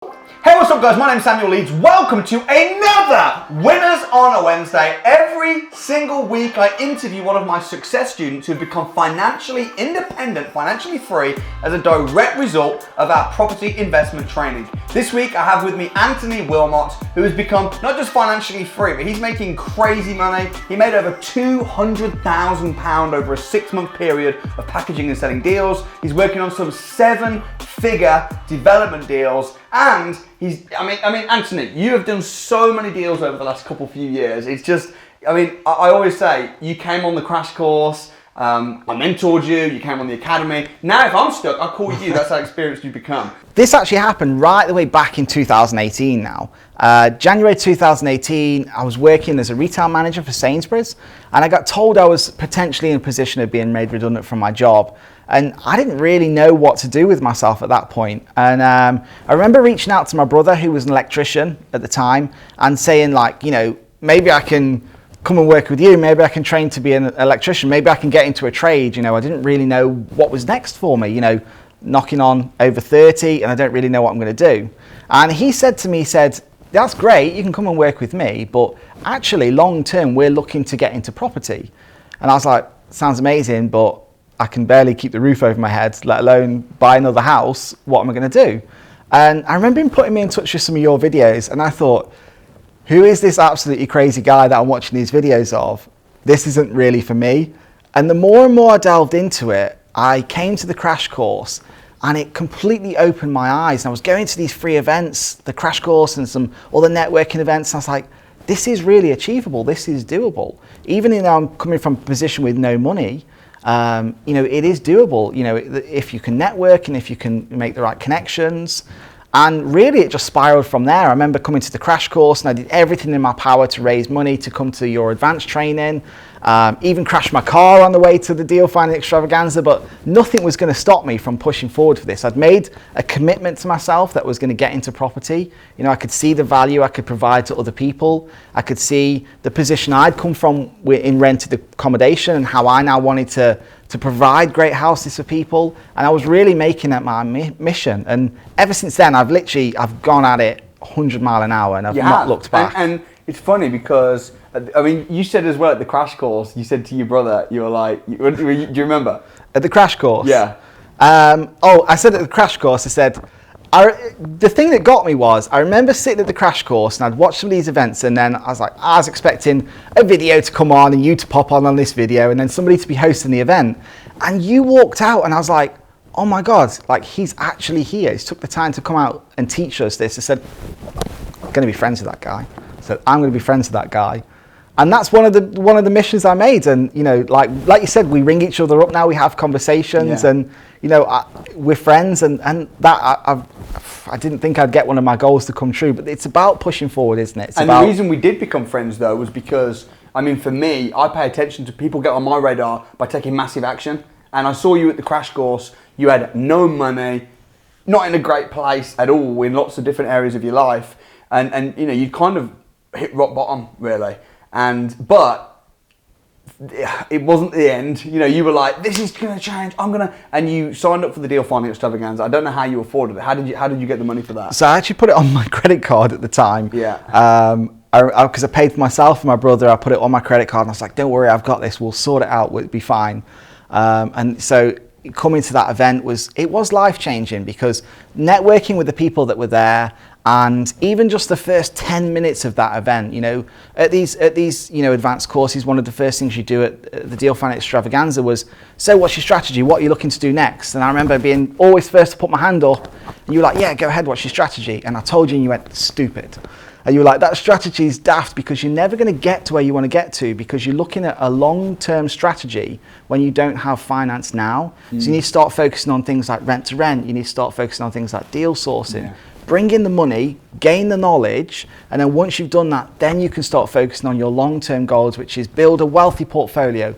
Hey, what's up guys? My name's Samuel Leeds. Welcome to another Winners on a Wednesday. Every single week I interview one of my success students who've become financially independent, financially free as a direct result of our property investment training. This week I have with me Anthony Wilmot, who has become not just financially free, but he's making crazy money. He made over £200,000 over a 6-month period of packaging and selling deals. He's working on some 7-figure development deals. And I mean, Anthony, you have done so many deals over the last few years. It's just, I always say, you came on the crash course, I mentored you, you came on the academy. Now if I'm stuck, I call you, that's how experienced you've become. This actually happened right the way back in 2018 now. January 2018, I was working as a retail manager for Sainsbury's, and I got told I was potentially in a position of being made redundant from my job. And I didn't really know what to do with myself at that point. And I remember reaching out to my brother, who was an electrician at the time, and saying, like, you know, maybe I can come and work with you. Maybe I can train to be an electrician. Maybe I can get into a trade. You know, I didn't really know what was next for me, you know, knocking on over 30, and I don't really know what I'm going to do. And he said to me, he said, that's great, you can come and work with me, but actually long term, we're looking to get into property. And I was like, sounds amazing, but I can barely keep the roof over my head, let alone buy another house. What am I going to do? And I remember him putting me in touch with some of your videos, and I thought, who is this absolutely crazy guy that I'm watching these videos of? This isn't really for me. And the more and more I delved into it, I came to the crash course, and it completely opened my eyes. And I was going to these free events, the crash course and some other networking events, and I was like, this is really achievable, this is doable. Even though I'm coming from a position with no money, you know, it is doable, you know, if you can network and if you can make the right connections. And really it just spiraled from there. I remember coming to the crash course and I did everything in my power to raise money to come to your advanced training, even crashed my car on the way to the deal finding extravaganza, but nothing was going to stop me from pushing forward for this. I'd made a commitment to myself that was going to get into property. You know, I could see the value I could provide to other people. I could see the position I'd come from in rented accommodation and how I now wanted to provide great houses for people. And I was really making that my mission. And ever since then, I've gone at it 100 mile an hour and I've not looked back. And it's funny because, I mean, you said as well at the crash course, you said to your brother, you were like, do you remember? At the crash course? Yeah. I said at the crash course, I said, the thing that got me was, I remember sitting at the crash course and I'd watched some of these events, and then I was expecting a video to come on and you to pop on this video and then somebody to be hosting the event. And you walked out and I was like, oh my God, like he's actually here. He's took the time to come out and teach us this. I said, I'm going to be friends with that guy. I said, I'm going to be friends with that guy. And that's one of the missions I made. And, you know, like you said, we ring each other up now, we have conversations, and, you know, we're friends, and that I didn't think I'd get one of my goals to come true, but it's about pushing forward, isn't it? The reason we did become friends though was because, I mean, for me, I pay attention to people get on my radar by taking massive action. And I saw you at the crash course, you had no money, not in a great place at all in lots of different areas of your life. And you know, you kind of hit rock bottom really. But it wasn't the end. You know, you were like, this is going to change. And you signed up for the deal finding extravaganza. I don't know how you afforded it. How did you get the money for that? So I actually put it on my credit card at the time. Yeah. Because I paid for myself and my brother. I put it on my credit card and I was like, don't worry, I've got this. We'll sort it out. We'll be fine. And so coming to that event was life changing, because networking with the people that were there, and even just the first 10 minutes of that event, you know, at these you know, advanced courses, one of the first things you do at the Deal Finder Extravaganza was, so what's your strategy? What are you looking to do next? And I remember being always first to put my hand up, and you were like, yeah, go ahead, what's your strategy? And I told you and you went, stupid. And you were like, that strategy is daft, because you're never going to get to where you want to get to, because you're looking at a long-term strategy when you don't have finance now. So you need to start focusing on things like rent to rent. You need to start focusing on things like deal sourcing. Yeah. Bring in the money, gain the knowledge, and then once you've done that, then you can start focusing on your long-term goals, which is build a wealthy portfolio,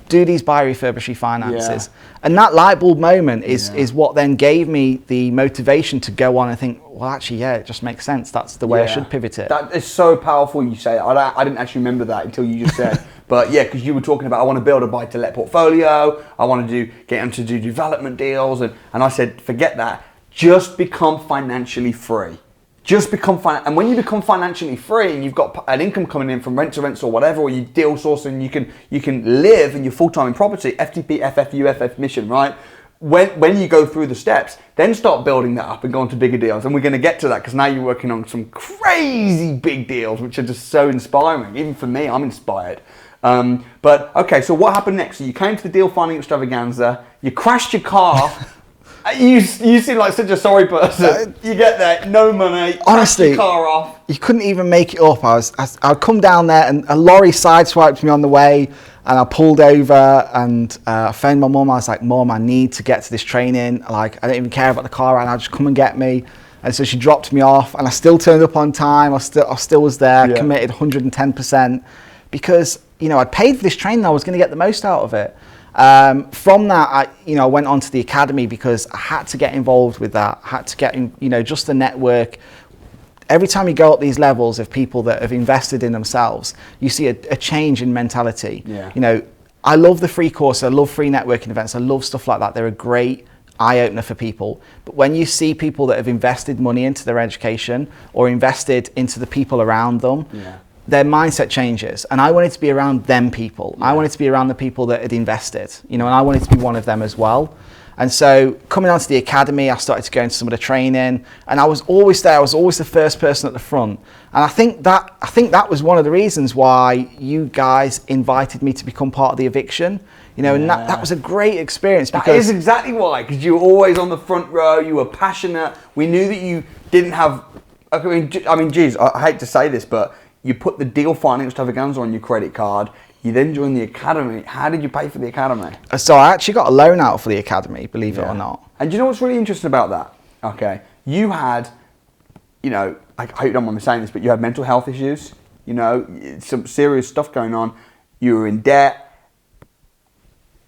do these buy, refurbish, refinances. Yeah. And that light bulb moment is what then gave me the motivation to go on and think, well, actually, yeah, it just makes sense. That's the way I should pivot it. That is so powerful you say. I didn't actually remember that until you just said. But yeah, because you were talking about, I want to build a buy-to-let portfolio. I want to get them to do development deals. And I said, forget that. just become financially free. Just become and when you become financially free and you've got an income coming in from rent to rents or whatever, or you deal source and you can live and you're full-time in property, FTP, FFU, FF mission, right? When you go through the steps, then start building that up and go on to bigger deals. And we're going to get to that because now you're working on some crazy big deals, which are just so inspiring. Even for me, I'm inspired. But okay, so what happened next? So you came to the deal finding extravaganza, you crashed your car. You seem like such a sorry person. You get there, no money, honestly, your car off. You couldn't even make it up. I'd come down there and a lorry sideswiped me on the way, and I pulled over and I phoned my mum. I was like, Mum, I need to get to this training. Like, I don't even care about the car right now, just come and get me. And so she dropped me off, and I still turned up on time. I still was there, committed 110%, because I'd paid for this training. I was going to get the most out of it. From that, I went on to the academy because I had to get involved with that. I had to get just the network. Every time you go up these levels of people that have invested in themselves, you see a change in mentality. Yeah. I love the free course. I love free networking events. I love stuff like that. They're a great eye-opener for people. But when you see people that have invested money into their education or invested into the people around them, their mindset changes. And I wanted to be around them people. I wanted to be around the people that had invested, and I wanted to be one of them as well. And so coming onto the academy, I started to go into some of the training, and I was always there. I was always the first person at the front. And I think that was one of the reasons why you guys invited me to become part of the Eviction. And that was a great experience. That is exactly why, because you were always on the front row. You were passionate. We knew that you didn't have. I mean, geez, I hate to say this, but you put the deal finding extravaganza on your credit card. You then joined the academy. How did you pay for the academy? So I actually got a loan out for the academy, believe it or not. And do you know what's really interesting about that? Okay, you had, I hope you don't mind me saying this, but you had mental health issues. Some serious stuff going on. You were in debt.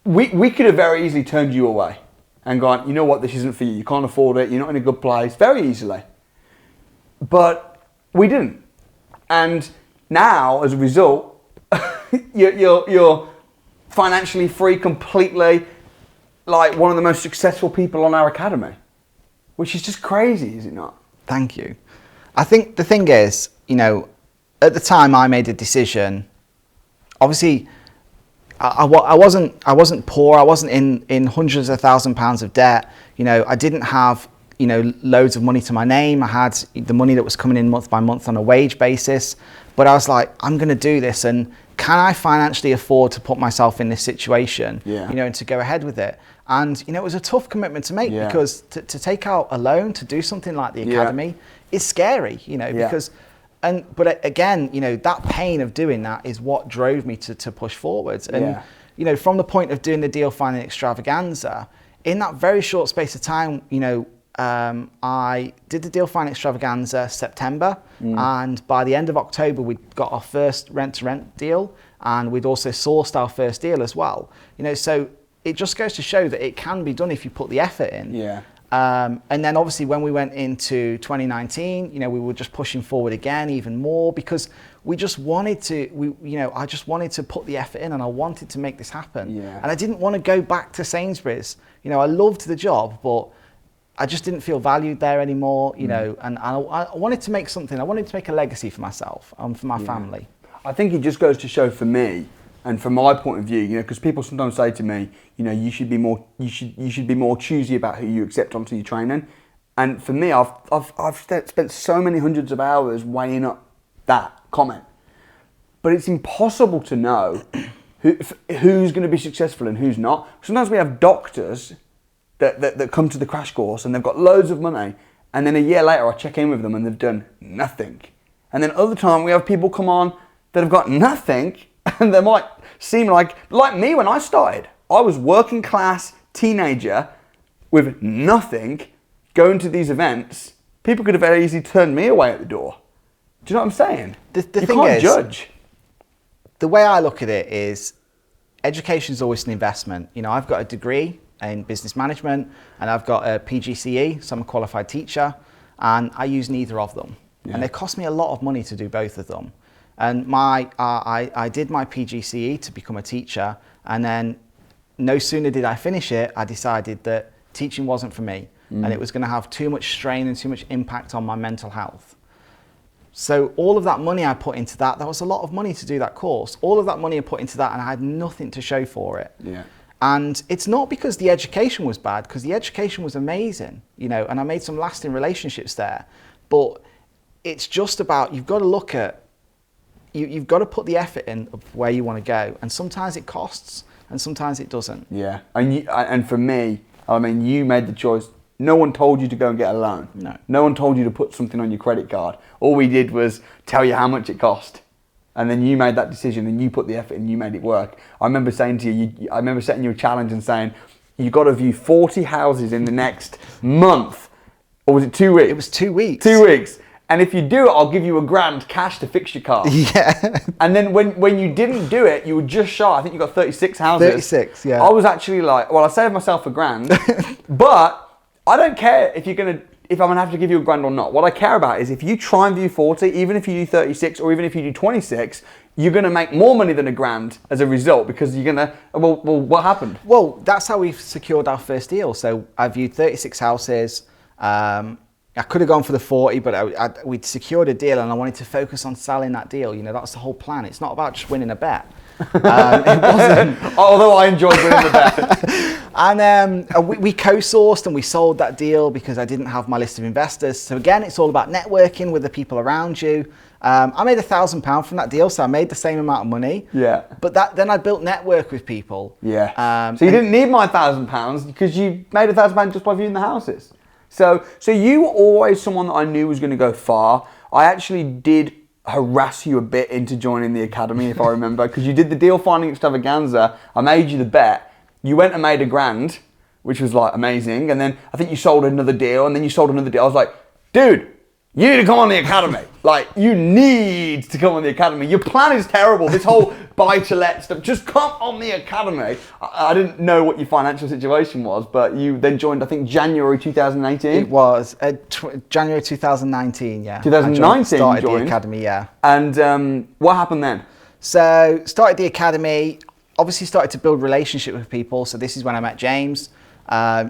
We could have very easily turned you away and gone, you know what, this isn't for you. You can't afford it. You're not in a good place. Very easily. But we didn't. And now, as a result, you're financially free completely, like one of the most successful people on our academy, which is just crazy, is it not? Thank you. I think the thing is, at the time I made a decision. Obviously, I wasn't poor. I wasn't in hundreds of £1,000s of debt. I didn't have loads of money to my name. I had the money that was coming in month by month on a wage basis. But I was like, I'm going to do this, and can I financially afford to put myself in this situation? And to go ahead with it. And it was a tough commitment to make because to take out a loan to do something like the academy is scary. Because but again, that pain of doing that is what drove me to push forwards. And from the point of doing the deal finding extravaganza, in that very short space of time, I did the deal finding extravaganza September, and by the end of October we got our first rent-to-rent deal, and we'd also sourced our first deal as well. So it just goes to show that it can be done if you put the effort in. And then obviously when we went into 2019, we were just pushing forward again even more because we just wanted to. I just wanted to put the effort in, and I wanted to make this happen. And I didn't want to go back to Sainsbury's. I loved the job, but I just didn't feel valued there anymore, and I wanted to make something. I wanted to make a legacy for myself and for my family. I think it just goes to show for me, and from my point of view, because people sometimes say to me, you should be more choosy about who you accept onto your training. And for me, I've spent so many hundreds of hours weighing up that comment, but it's impossible to know who's going to be successful and who's not. Sometimes we have doctors that come to the crash course and they've got loads of money, and then a year later I check in with them and they've done nothing. And then other time we have people come on that have got nothing, and they might seem like me when I started. I was working class teenager with nothing, going to these events. People could have very easily turned me away at the door. Do you know what I'm saying? The you thing can't is, judge. The way I look at it is education is always an investment. I've got a degree in business management, and I've got a PGCE, so I'm a qualified teacher, and I use neither of them. And it cost me a lot of money to do both of them. And I did my PGCE to become a teacher, and then no sooner did I finish it, I decided that teaching wasn't for me. and it was going to have too much strain and too much impact on my mental health. So all of that money I put into that was a lot of money to do that course. All of that money I put into that, and I had nothing to show for it. Yeah. And it's not because the education was bad, because the education was amazing, and I made some lasting relationships there. But it's just about, you've got to look at, you've got to put the effort in of where you want to go. And sometimes it costs, and sometimes it doesn't. Yeah. And for me, I mean, you made the choice. No one told you to go and get a loan. No. No one told you to put something on your credit card. All we did was tell you how much it cost. And then you made that decision and you put the effort and you made it work. I remember saying to you, I remember setting you a challenge and saying, you've got to view 40 houses in the next month. Or was it 2 weeks? It was 2 weeks. 2 weeks. And if you do it, I'll give you £1,000 cash to fix your car. Yeah. And then when you didn't do it, you were just shy. I think you got 36 houses. 36, yeah. I was actually like, well, I saved myself £1,000, but I don't care if I'm gonna have to give you £1,000 or not. What I care about is if you try and view 40, even if you do 36 or even if you do 26, you're gonna make more money than £1,000 as a result, because you're gonna, well, what happened? Well, that's how we've secured our first deal. So I viewed 36 houses. I could have gone for the 40, but we'd secured a deal and I wanted to focus on selling that deal. That's the whole plan. It's not about just winning a bet. It wasn't. Although I enjoyed winning the bet. And we co-sourced and we sold that deal because I didn't have my list of investors. So again, it's all about networking with the people around you. I made £1,000 from that deal, so I made the same amount of money. Yeah. But then I built network with people. Yeah. So you didn't need my £1,000 because you made £1,000 just by viewing the houses. So you were always someone that I knew was going to go far. I actually did harass you a bit into joining the academy, if I remember, because you did the deal finding extravaganza. I made you the bet. You went and made £1,000, which was like amazing. And then I think you sold another deal, and then you sold another deal. I was like, dude, you need to come on the academy. Like, you need to come on the academy. Your plan is terrible. This whole buy-to-let stuff. Just come on the academy. I didn't know what your financial situation was, but you then joined, I think, January 2018. It was January 2019, yeah. 2019 started joined. the academy, yeah. And what happened then? So started the academy, obviously started to build relationship with people. So this is when I met James.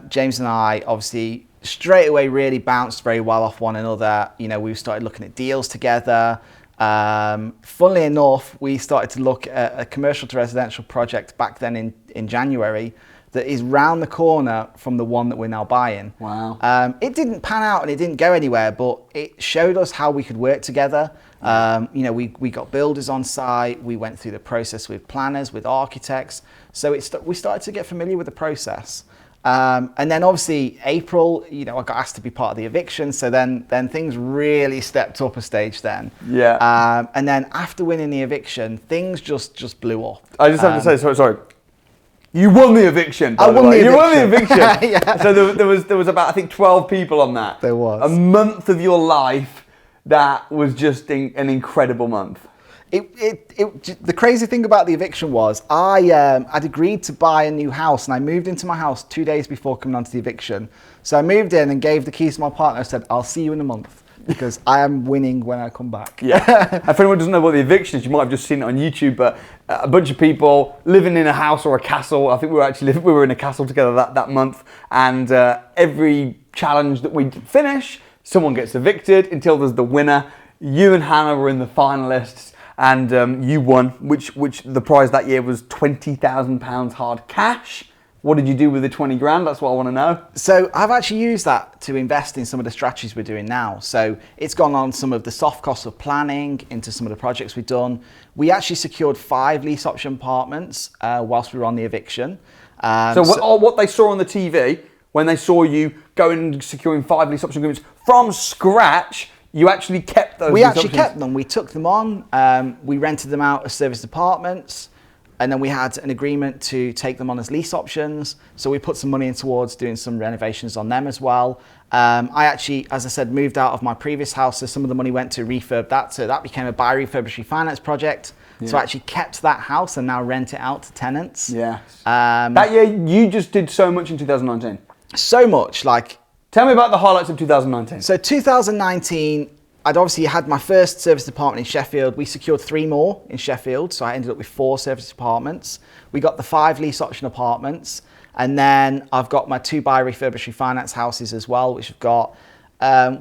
James and I obviously straight away really bounced very well off one another. We started looking at deals together. Funnily enough, we started to look at a commercial to residential project back then in January that is round the corner from the one that we're now buying. Wow. It didn't pan out and it didn't go anywhere, but it showed us how we could work together. We got builders on site. We went through the process with planners, with architects. So we started to get familiar with the process. And then obviously April, I got asked to be part of the eviction. So then things really stepped up a stage then. Yeah. And then after winning the eviction, things just blew up. I just have to say, sorry. You won the eviction. I won the eviction. You won the eviction. Yeah. So there was about, I think, 12 people on that. There was. A month of your life that was just an incredible month. The crazy thing about the eviction was I'd agreed to buy a new house and I moved into my house 2 days before coming onto the eviction. So I moved in and gave the keys to my partner. I said, I'll see you in a month because I am winning when I come back. Yeah. And for anyone who doesn't know what the eviction is, you might have just seen it on YouTube, but a bunch of people living in a house or a castle. I think we were in a castle together that month, and every challenge that we finish, someone gets evicted until there's the winner. You and Hannah were in the finalists. And you won, which the prize that year was £20,000 hard cash. What did you do with the 20 grand? That's what I want to know. So I've actually used that to invest in some of the strategies we're doing now. So it's gone on some of the soft costs of planning, into some of the projects we've done. We actually secured 5 lease option apartments whilst we were on the eviction. What they saw on the TV, when they saw you going and securing 5 lease option agreements from scratch, you actually kept those. We actually kept them. We took them on. We rented them out as serviced apartments, and then we had an agreement to take them on as lease options. So we put some money in towards doing some renovations on them as well. I actually, as I said, moved out of my previous house, so some of the money went to refurb that. So that became a buy, refurbish, refinance project. Yeah. So I actually kept that house and now rent it out to tenants. Yeah. That year, you just did so much in 2019. So much, Tell me about the highlights of 2019. So 2019, I'd obviously had my first serviced apartment in Sheffield. We secured 3 more in Sheffield, so I ended up with 4 serviced apartments. We got the 5 lease option apartments. And then I've got my 2 buy refurbish refinance houses as well, which I've got.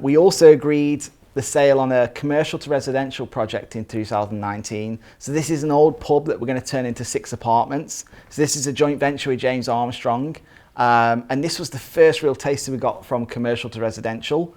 We also agreed the sale on a commercial to residential project in 2019. So this is an old pub that we're going to turn into 6 apartments. So this is a joint venture with James Armstrong. And this was the first real taster we got from commercial to residential.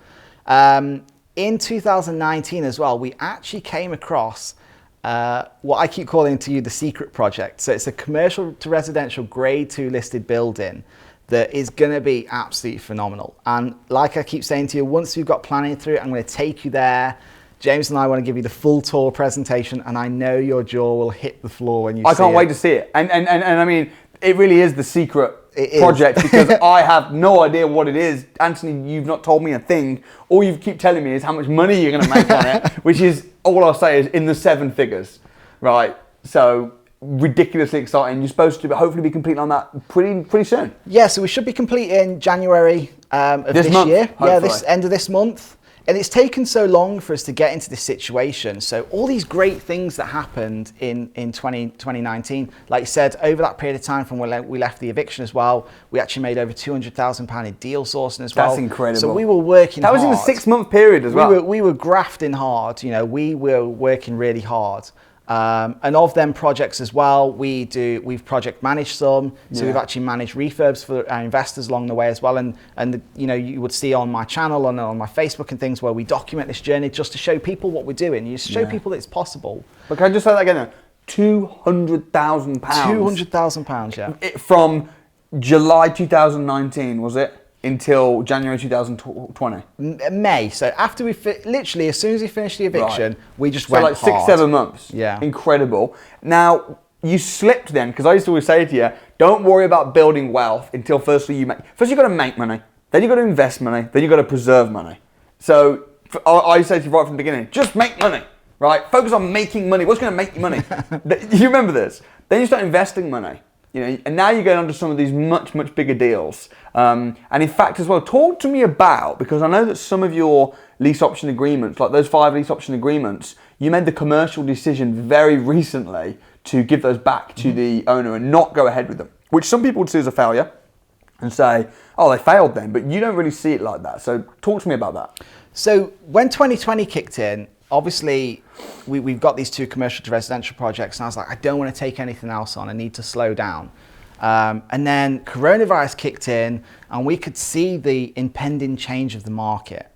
In 2019 as well, we actually came across what I keep calling to you the secret project. So it's a commercial to residential grade 2 listed building that is going to be absolutely phenomenal. And like I keep saying to you, once we've got planning through it, I'm going to take you there. James and I want to give you the full tour presentation, and I know your jaw will hit the floor when you see it. I can't wait to see it. And I mean, it really is the secret project because I have no idea what it is. Anthony, you've not told me a thing. All you keep telling me is how much money you're going to make on it, which is, all I'll say is in the 7 figures, right? So ridiculously exciting. You're supposed to hopefully be completing on that pretty soon. Yeah, so we should be complete in January of this month, year. hopefully. Yeah, this end of this month. And it's taken so long for us to get into this situation. So all these great things that happened in 2019, like you said, over that period of time from when we left the eviction as well, we actually made over £200,000 in deal sourcing as well. That's incredible. So we were working hard. That was in the 6-month period as well. We were grafting hard. You know, we were working really hard. And of them projects as well, we've project managed some, so we've actually managed refurbs for our investors along the way as well. And you know, you would see on my channel and on my Facebook and things where we document this journey just to show people what we're doing. You show people that it's possible. But can I just say that again? £200,000. £200,000, yeah. From July 2019, was it? Until January 2020? May. So after we, literally as soon as we finished the eviction, we just went like hard. 6-7 months. Yeah. Incredible. Now, you slipped then, because I used to always say to you, don't worry about building wealth until first you've got to make money, then you've got to invest money, then you've got to preserve money. So I say to you right from the beginning, just make money, right? Focus on making money. What's going to make you money? You remember this. Then you start investing money. You know, and now you're going on to some of these much bigger deals. And in fact as well, talk to me about, because I know that some of your lease option agreements, like those 5 lease option agreements, you made the commercial decision very recently to give those back to the owner and not go ahead with them, which some people would see as a failure and say, oh, they failed then, but you don't really see it like that. So talk to me about that. So when 2020 kicked in, obviously, we've got these 2 commercial to residential projects, and I was like, I don't want to take anything else on. I need to slow down. And then coronavirus kicked in, and we could see the impending change of the market.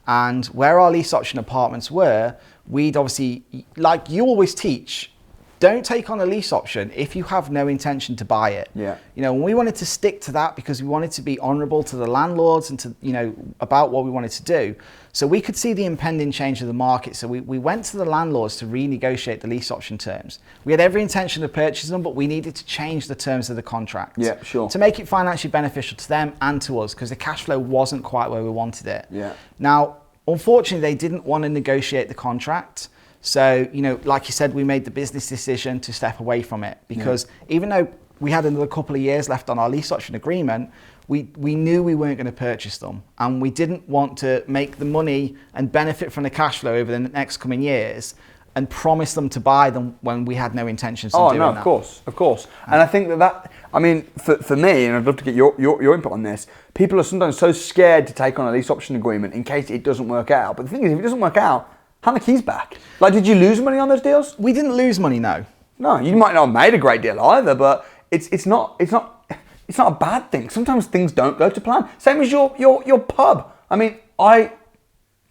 And where our lease option apartments were, we'd obviously, like you always teach, don't take on a lease option if you have no intention to buy it. Yeah. You know, we wanted to stick to that because we wanted to be honourable to the landlords and to, you know, about what we wanted to do. So we could see the impending change of the market. So we went to the landlords to renegotiate the lease option terms. We had every intention of purchasing them, but we needed to change the terms of the contract. Yeah, sure. To make it financially beneficial to them and to us, because the cash flow wasn't quite where we wanted it. Yeah. Now, unfortunately, they didn't want to negotiate the contract. So, you know, like you said, we made the business decision to step away from it because even though we had another couple of years left on our lease option agreement, we knew we weren't going to purchase them, and we didn't want to make the money and benefit from the cash flow over the next coming years and promise them to buy them when we had no intentions of doing that. Oh, no, of course. And I think that, I mean, for me, and I'd love to get your input on this, people are sometimes so scared to take on a lease option agreement in case it doesn't work out. But the thing is, if it doesn't work out, hand the keys back. Like, did you lose money on those deals? We didn't lose money, no. No, you might not have made a great deal either, but it's not a bad thing. Sometimes things don't go to plan. Same as your pub. I mean, I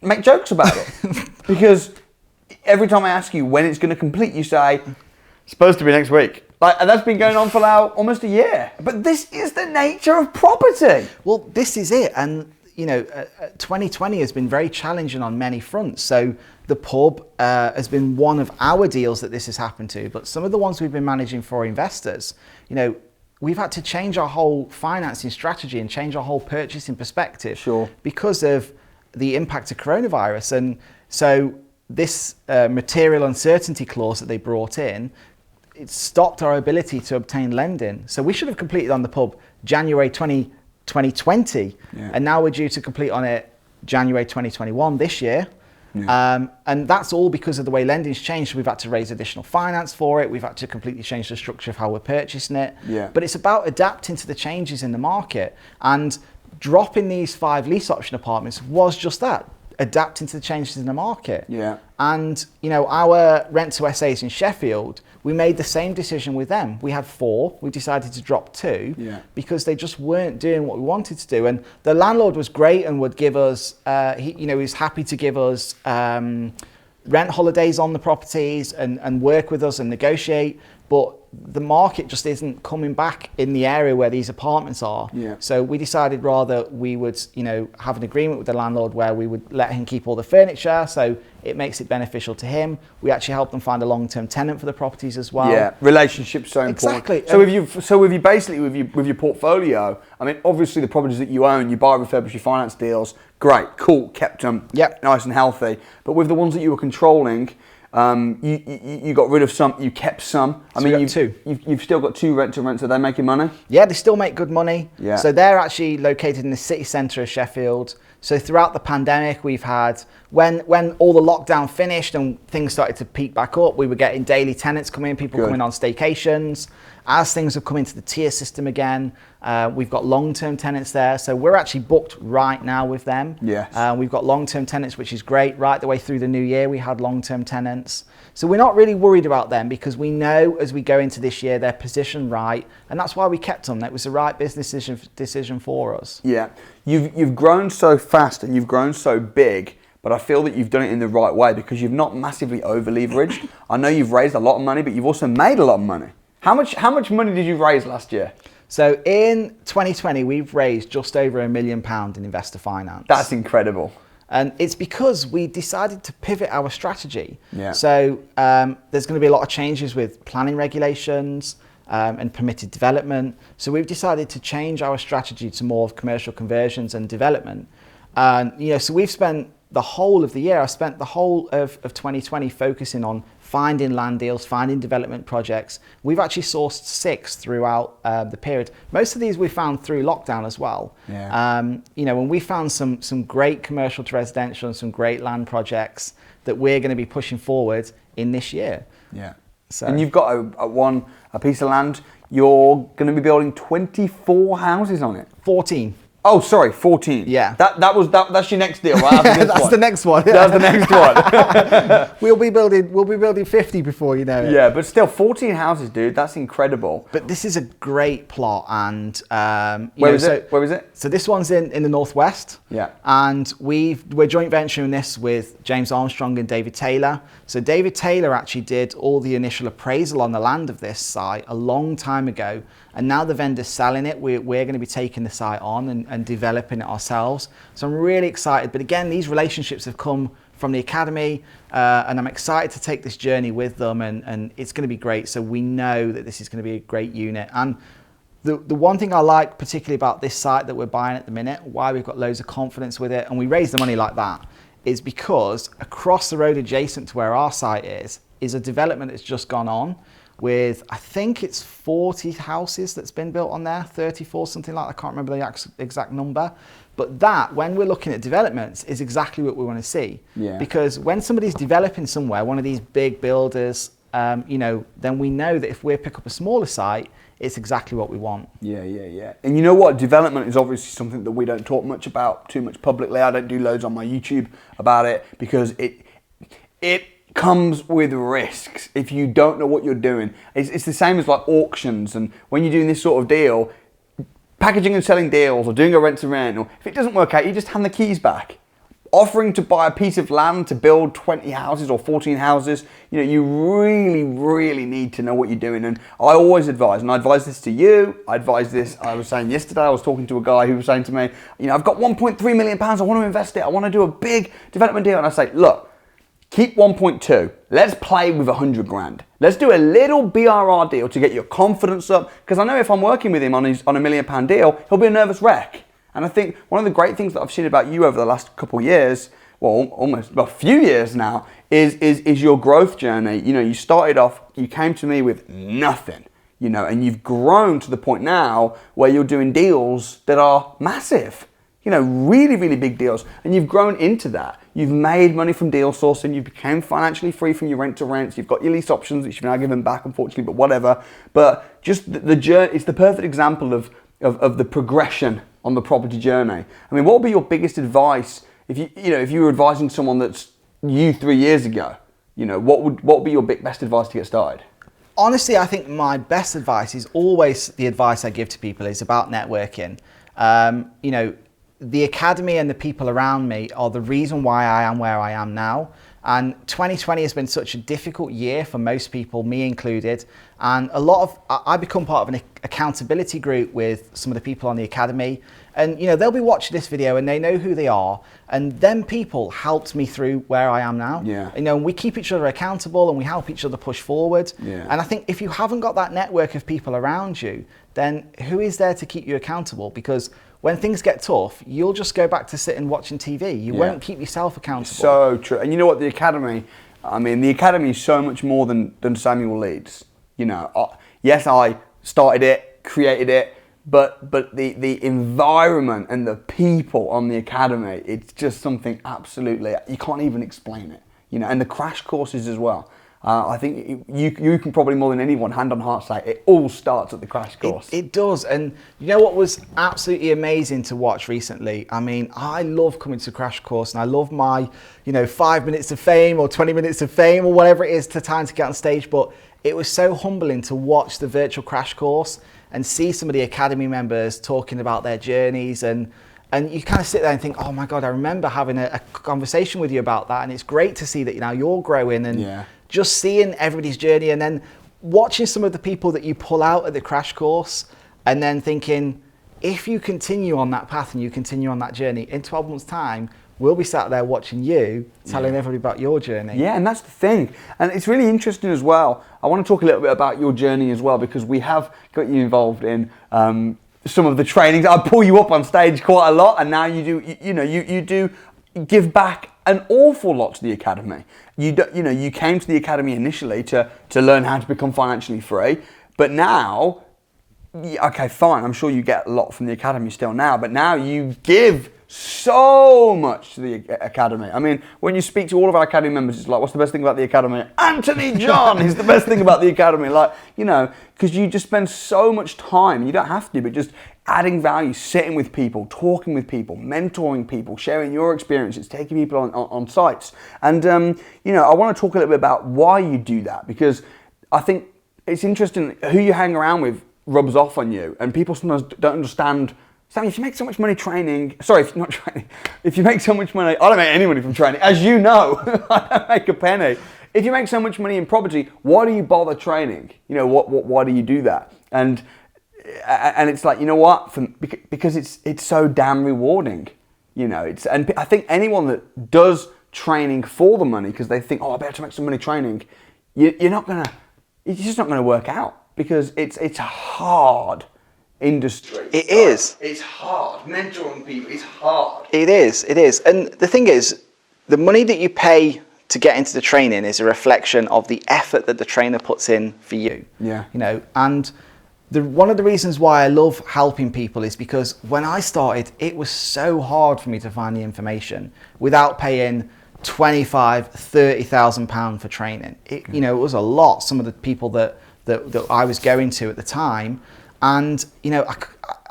make jokes about it because every time I ask you when it's going to complete, you say, supposed to be next week. Like, and that's been going on for now almost a year. But this is the nature of property. Well, this is it. And, you know, 2020 has been very challenging on many fronts. So the pub has been one of our deals that this has happened to. But some of the ones we've been managing for investors, you know, we've had to change our whole financing strategy and change our whole purchasing perspective because of the impact of coronavirus. And so this material uncertainty clause that they brought in, it stopped our ability to obtain lending. So we should have completed on the pub January 2020, and now we're due to complete on it January 2021 this year. And that's all because of the way lending's changed. We've had to raise additional finance for it. We've had to completely change the structure of how we're purchasing it. Yeah. But it's about adapting to the changes in the market. And dropping these 5 lease option apartments was just that, adapting to the changes in the market. Yeah. And, you know, our rent to SAs in Sheffield, we made the same decision with them. We had 4, we decided to drop 2 because they just weren't doing what we wanted to do. And the landlord was great and would give us, he was happy to give us rent holidays on the properties and work with us and negotiate. But the market just isn't coming back in the area where these apartments are. Yeah. So we decided rather we would, you know, have an agreement with the landlord where we would let him keep all the furniture, so it makes it beneficial to him. We actually help them find a long-term tenant for the properties as well. Yeah, relationships so important. Exactly. So with your portfolio, I mean, obviously the properties that you own, you buy, refurbish, you finance deals, great, cool, kept them nice and healthy. But with the ones that you were controlling, you got rid of some, you kept some. I mean, you've still got 2 rent to rent, so they're making money? Yeah, they still make good money. Yeah. So they're actually located in the city centre of Sheffield. So throughout the pandemic, we've had, when all the lockdown finished and things started to peak back up, we were getting daily tenants coming in, people coming on staycations. As things have come into the tier system again, we've got long-term tenants there. So we're actually booked right now with them. Yes. We've got long-term tenants, which is great. Right the way through the new year, we had long-term tenants. So we're not really worried about them because we know as we go into this year, they're positioned right. And that's why we kept them. That was the right business decision for us. Yeah. You've grown so fast and you've grown so big, but I feel that you've done it in the right way because you've not massively over-leveraged. I know you've raised a lot of money, but you've also made a lot of money. How much money did you raise last year? So in 2020, we've raised just over £1 million in investor finance. That's incredible. And it's because we decided to pivot our strategy. Yeah. So there's going to be a lot of changes with planning regulations and permitted development. So we've decided to change our strategy to more of commercial conversions and development. And so we've spent the whole of the year, I spent the whole of 2020 focusing on finding land deals, finding development projects. We've actually sourced 6 throughout the period. Most of these we found through lockdown as well. Yeah. When we found some great commercial to residential and some great land projects that we're going to be pushing forward in this year. Yeah. So, and you've got a piece of land, you're going to be building 24 houses on it. 14. Oh, sorry, 14. Yeah. That's your next deal, right? That's the next one. That's the next one. We'll be building 50 before you know it. Yeah, but still 14 houses, dude. That's incredible. But this is a great plot, and Where is it? So this one's in the northwest. Yeah. And we're joint venturing this with James Armstrong and David Taylor. So David Taylor actually did all the initial appraisal on the land of this site a long time ago. And now the vendor's selling it. We're going to be taking the site on and developing it ourselves. So I'm really excited. But again, these relationships have come from the academy, and I'm excited to take this journey with them, and it's going to be great. So we know that this is going to be a great unit. And the one thing I like particularly about this site that we're buying at the minute, why we've got loads of confidence with it, and we raise the money like that, is because across the road adjacent to where our site is a development that's just gone on with, I think it's 40 houses that's been built on there, 34, something like that. I can't remember the exact number. But that, when we're looking at developments, is exactly what we want to see. Yeah. Because when somebody's developing somewhere, one of these big builders, then we know that if we pick up a smaller site, it's exactly what we want. Yeah. And you know what? Development is obviously something that we don't talk too much publicly. I don't do loads on my YouTube about it because it comes with risks if you don't know what you're doing. It's the same as like auctions, and when you're doing this sort of deal, packaging and selling deals or doing a rent to rent, or if it doesn't work out, you just hand the keys back. Offering to buy a piece of land to build 20 houses or 14 houses, you really, really need to know what you're doing. And I always advise, and I advise this to you, I was saying yesterday, I was talking to a guy who was saying to me, I've got 1.3 million pounds, I want to invest it, I want to do a big development deal. And I say, look, keep 1.2. Let's play with 100 grand. Let's do a little BRR deal to get your confidence up. Because I know if I'm working with him on a £1 million deal, he'll be a nervous wreck. And I think one of the great things that I've seen about you over the last couple of years, well, almost a few years now, is your growth journey. You started off, you came to me with nothing, and you've grown to the point now where you're doing deals that are massive. really, really big deals, and you've grown into that. You've made money from deal sourcing, you became financially free from your rent to rents, you've got your lease options, which you've now given back, unfortunately, but whatever. But just the journey, it's the perfect example of the progression on the property journey. I mean, what would be your biggest advice if you were advising someone that's you 3 years ago? What would be your best advice to get started? Honestly, I think my best advice is always the advice I give to people is about networking. The academy and the people around me are the reason why I am where I am now. And 2020 has been such a difficult year for most people, me included. And I become part of an accountability group with some of the people on the academy. And, they'll be watching this video and they know who they are. And them people helped me through where I am now. Yeah. We keep each other accountable and we help each other push forward. Yeah. And I think if you haven't got that network of people around you, then who is there to keep you accountable? Because when things get tough, you'll just go back to sitting watching TV. You won't keep yourself accountable. So true. And you know what, the academy is so much more than Samuel Leeds. Yes, I started it, created it, but the environment and the people on the academy, it's just something absolutely, you can't even explain it. And the crash courses as well. I think you can probably more than anyone, hand on heart, say it all starts at the crash course. It does. And you know what was absolutely amazing to watch recently? I mean, I love coming to crash course and I love my, 5 minutes of fame or 20 minutes of fame or whatever it is to time to get on stage. But it was so humbling to watch the virtual crash course and see some of the academy members talking about their journeys, and you kind of sit there and think, oh my God, I remember having a conversation with you about that. And it's great to see that you're growing and just seeing everybody's journey, and then watching some of the people that you pull out at the crash course, and then thinking, if you continue on that path and you continue on that journey, in 12 months' time, we'll be sat there watching you, telling everybody about your journey. Yeah, and that's the thing. And it's really interesting as well. I want to talk a little bit about your journey as well, because we have got you involved in some of the trainings. I pull you up on stage quite a lot, and now you do give back an awful lot to the academy. You came to the academy initially to learn how to become financially free, but now, okay, fine, I'm sure you get a lot from the academy still now, but now you give so much to the academy. I mean, when you speak to all of our academy members, it's like, what's the best thing about the academy? Anthony John is the best thing about the academy. Because you just spend so mumuch time, you don't have to, but just adding value, sitting with people, talking with people, mentoring people, sharing your experiences, taking people on sites. And, I want to talk a little bit about why you do that, because I think it's interesting who you hang around with rubs off on you, and people sometimes don't understand. Sammy, if you make so much money if you make so much money, I don't make any money from training, as you know, I don't make a penny. If you make so much money in property, why do you bother training? Why do you do that? And it's like, because it's so damn rewarding, and I think anyone that does training for the money, because they think, I better make some money training, it's just not gonna work out, because it's a hard industry. It is. It's hard. Mentoring people is hard. It is. And the thing is, the money that you pay to get into the training is a reflection of the effort that the trainer puts in for you. Yeah. And one of the reasons why I love helping people is because when I started, it was so hard for me to find the information without paying £25,000-30,000 for training. It was a lot. Some of the people that I was going to at the time. And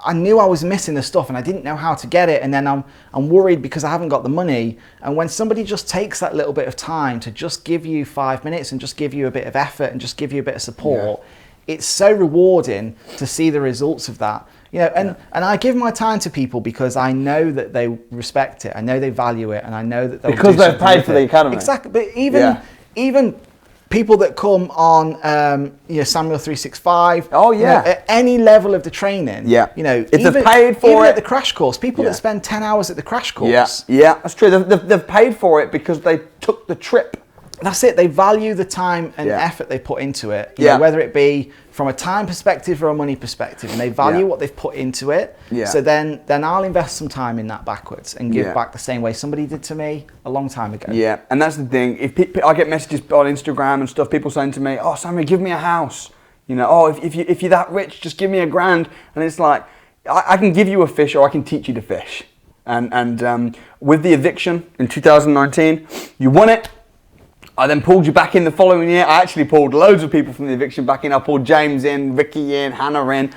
I knew I was missing the stuff and I didn't know how to get it, and then I'm worried because I haven't got the money. And when somebody just takes that little bit of time to just give you 5 minutes and just give you a bit of effort and just give you a bit of support, it's so rewarding to see the results of that. And I give my time to people because I know that they respect it, I know they value it, and I know that because they've paid for the academy. Exactly. But even people that come on, Samuel 365. Oh yeah. At any level of the training. Yeah. If they've paid for even it at the crash course, people that spend 10 hours at the crash course. Yeah, that's true. They've paid for it because they took the trip. That's it. They value the time and effort they put into it. Whether it be from a time perspective or a money perspective, and they value what they've put into it. Yeah. So then I'll invest some time in that backwards and give back the same way somebody did to me a long time ago. Yeah, and that's the thing. If I get messages on Instagram and stuff, people saying to me, "Oh, Sammy, give me a house." If you're that rich, just give me $1,000. And it's like, I can give you a fish or I can teach you to fish. And with the eviction in 2019, you won it. I then pulled you back in the following year. I actually pulled loads of people from the eviction back in. I pulled James in, Ricky in, Hannah in,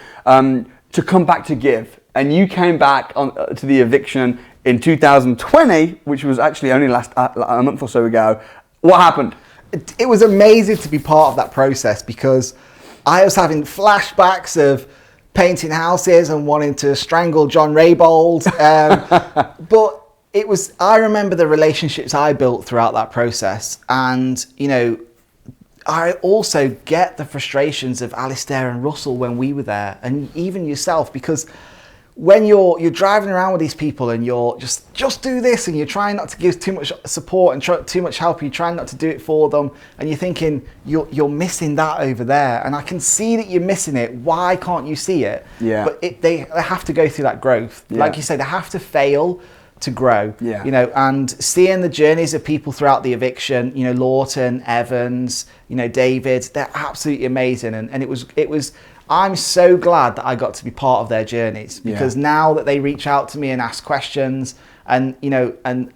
to come back to give. And you came back to the eviction in 2020, which was actually only a month or so ago. What happened? It was amazing to be part of that process because I was having flashbacks of painting houses and wanting to strangle John Raybould. But I remember the relationships I built throughout that process. And, I also get the frustrations of Alistair and Russell when we were there, and even yourself, because when you're driving around with these people and you're just do this, and you're trying not to give too much support and too much help, you're trying not to do it for them, and you're thinking you're missing that over there, and I can see that you're missing it. Why can't you see it? Yeah. But they have to go through that growth. Yeah. Like you say, they have to fail to grow. Yeah. And seeing the journeys of people throughout the eviction, Lawton, Evans, David, they're absolutely amazing, and it was. I'm so glad that I got to be part of their journeys, because now that they reach out to me and ask questions, and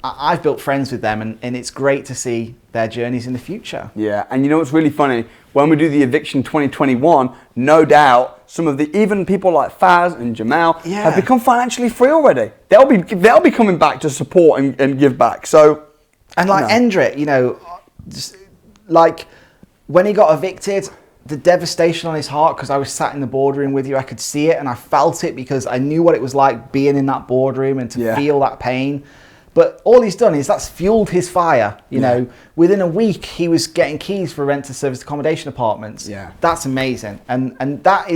I've built friends with them, and it's great to see their journeys in the future. Yeah, and what's really funny, when we do the Eviction 2021, no doubt some of even people like Faz and Jamal have become financially free already. They'll be coming back to support and give back. So, and like Endrit, just like when he got evicted, the devastation on his heart, because I was sat in the boardroom with you, I could see it and I felt it, because I knew what it was like being in that boardroom and to feel that pain. But all he's done is that's fueled his fire. Within a week, he was getting keys for rent to service accommodation apartments. Yeah. That's amazing. And that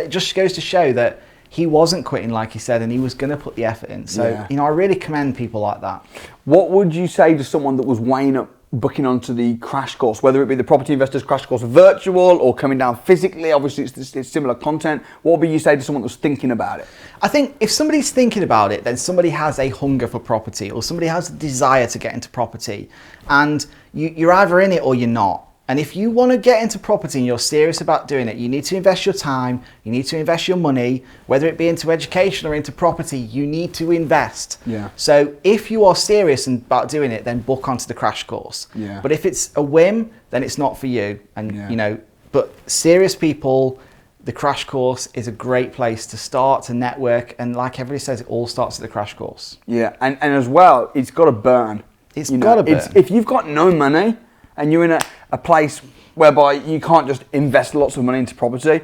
just goes to show that he wasn't quitting, like he said, and he was going to put the effort in. So, I really commend people like that. What would you say to someone that was weighing up booking onto the crash course, whether it be the Property Investors Crash Course virtual or coming down physically? Obviously, it's similar content. What would you say to someone that's thinking about it? I think if somebody's thinking about it, then somebody has a hunger for property, or somebody has a desire to get into property, and you're either in it or you're not. And if you want to get into property and you're serious about doing it, you need to invest your time, you need to invest your money, whether it be into education or into property, you need to invest. Yeah. So if you are serious about doing it, then book onto the crash course. Yeah. But if it's a whim, then it's not for you. And but serious people, the crash course is a great place to start, to network, and like everybody says, it all starts at the crash course. Yeah, and as well, it's got to burn. It's got to burn. If you've got no money and you're in a place whereby you can't just invest lots of money into property,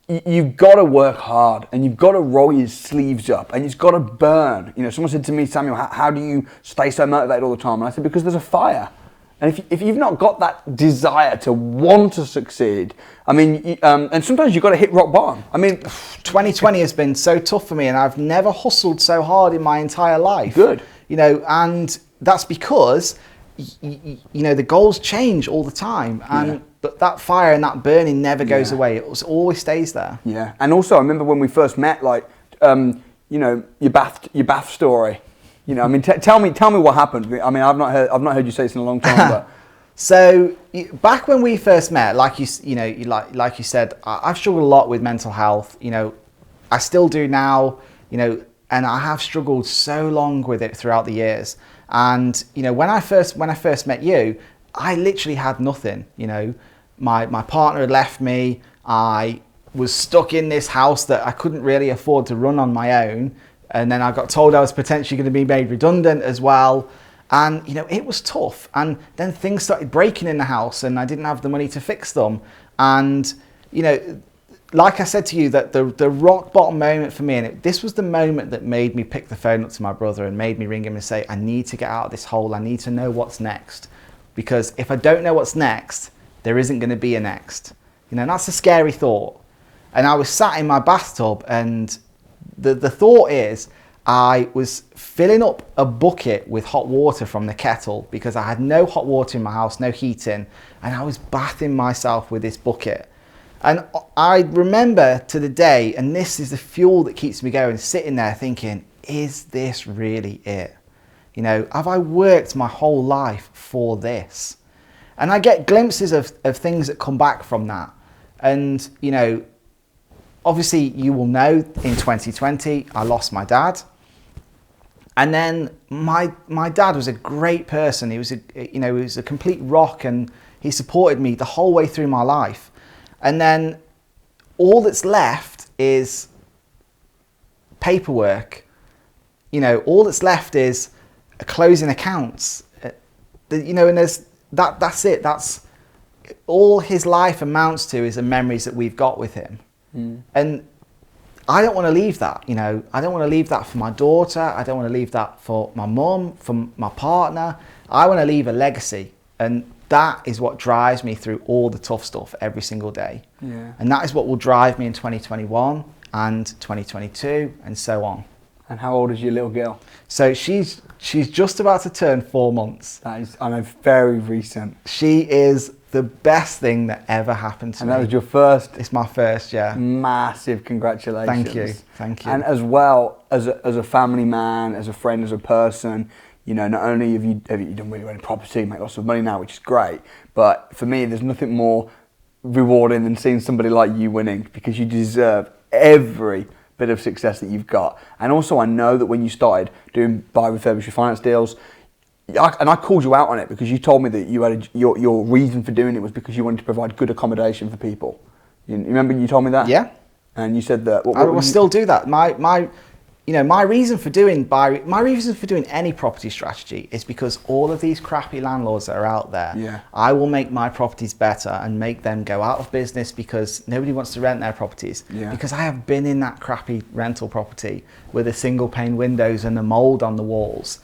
you've got to work hard, and you've got to roll your sleeves up, and it's got to burn. Someone said to me, Samuel, how do you stay so motivated all the time? And I said, because there's a fire. And if you've not got that desire to want to succeed, and sometimes you've got to hit rock bottom. 2020 has been so tough for me, and I've never hustled so hard in my entire life. Good. And that's because the goals change all the time, but that fire and that burning never goes away. It always stays there. Yeah, and also I remember when we first met, your bath story. Tell me what happened. I've not heard you say this in a long time. But so back when we first met, like you said, I've struggled a lot with mental health. I still do now. And I have struggled so long with it throughout the years. And when I first met you, I literally had nothing. My partner had left me. I was stuck in this house that I couldn't really afford to run on my own. And then I got told I was potentially going to be made redundant as well. And it was tough. And then things started breaking in the house, and I didn't have the money to fix them. And like I said to you, that the rock bottom moment for me, and this was the moment that made me pick the phone up to my brother and made me ring him and say, I need to get out of this hole. I need to know what's next. Because if I don't know what's next, there isn't going to be a next. That's a scary thought. And I was sat in my bathtub, and the thought is, I was filling up a bucket with hot water from the kettle because I had no hot water in my house, no heating, and I was bathing myself with this bucket. And I remember to the day, and this is the fuel that keeps me going, sitting there thinking, is this really it? Have I worked my whole life for this? And I get glimpses of things that come back from that. And, obviously you will know in 2020, I lost my dad. And then my dad was a great person. He was he was a complete rock, and he supported me the whole way through my life. And then all that's left is paperwork. All that's left is closing accounts. And that's it. That's all his life amounts to, is the memories that we've got with him. And I don't want to leave that. I don't want to leave that for my daughter. I don't want to leave that for my mum, for my partner. I want to leave a legacy, and that is what drives me through all the tough stuff every single day. Yeah. And that is what will drive me in 2021 and 2022 and so on. And how old is your little girl? So she's just about to turn 4 months. That is, I know, very recent. She is the best thing that ever happened to me. And that was your first? It's my first, yeah. Massive congratulations. Thank you. And as well, as a family man, as a friend, as a person, not only have you done really well in property, make lots of money now, which is great, but for me, there's nothing more rewarding than seeing somebody like you winning, because you deserve every bit of success that you've got. And also, I know that when you started doing buy, refurbish, refinance deals, and I called you out on it because you told me that you had your reason for doing it was because you wanted to provide good accommodation for people. You remember you told me that? Yeah. And you said that. I will still do that. My reason for doing any property strategy is because all of these crappy landlords that are out there, I will make my properties better and make them go out of business because nobody wants to rent their properties. Yeah. Because I have been in that crappy rental property with the single pane windows and the mold on the walls.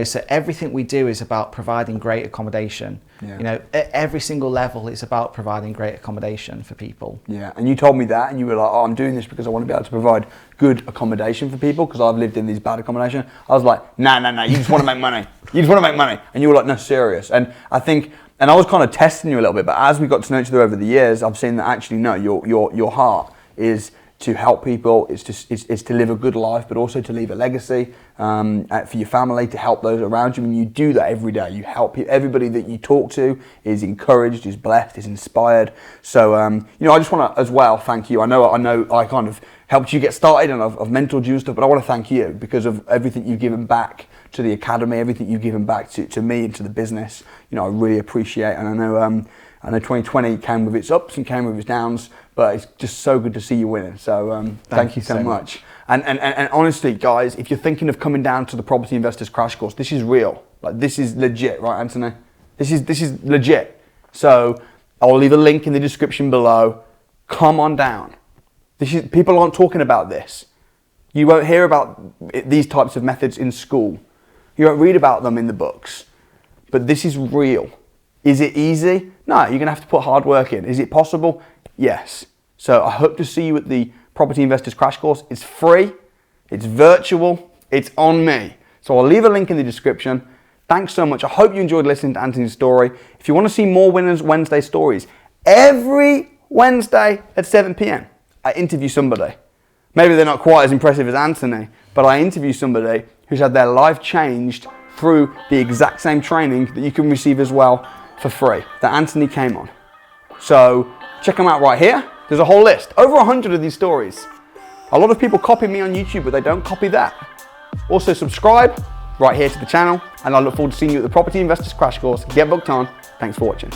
So everything we do is about providing great accommodation. Yeah. At every single level, it's about providing great accommodation for people. Yeah, and you told me that, and you were like, "Oh, I'm doing this because I want to be able to provide good accommodation for people because I've lived in these bad accommodation." I was like, "No, you just want to make money. You just want to make money." And you were like, "No, serious." And I think, and I was kind of testing you a little bit, but as we got to know each other over the years, I've seen that actually, no, your heart is to help people, is to live a good life, but also to leave a legacy for your family, to help those around you. And you do that every day. You help everybody that you talk to is encouraged, is blessed, is inspired. So, I just want to as well thank you. I know I kind of helped you get started, and I've mentored you and stuff, but I want to thank you because of everything you've given back to the academy, everything you've given back to me and to the business. I really appreciate, and I know 2020 came with its ups and came with its downs, but it's just so good to see you winning. So thank you so much. And honestly, guys, if you're thinking of coming down to the Property Investors Crash Course, this is real. Like, this is legit, right, Anthony? This is legit. So I'll leave a link in the description below. Come on down. People aren't talking about this. You won't hear about these types of methods in school. You won't read about them in the books. But this is real. Is it easy? No, you're going to have to put hard work in. Is it possible? Yes. So I hope to see you at the Property Investors Crash Course. It's free, it's virtual, it's on me. So I'll leave a link in the description. Thanks so much. I hope you enjoyed listening to Anthony's story. If you want to see more Winners Wednesday stories, every Wednesday at 7 p.m, I interview somebody. Maybe they're not quite as impressive as Anthony, but I interview somebody who's had their life changed through the exact same training that you can receive as well for free, that Anthony came on. So check them out right here. There's a whole list, over 100 of these stories. A lot of people copy me on YouTube, but they don't copy that. Also subscribe right here to the channel, and I look forward to seeing you at the Property Investors Crash Course. Get booked on. Thanks for watching.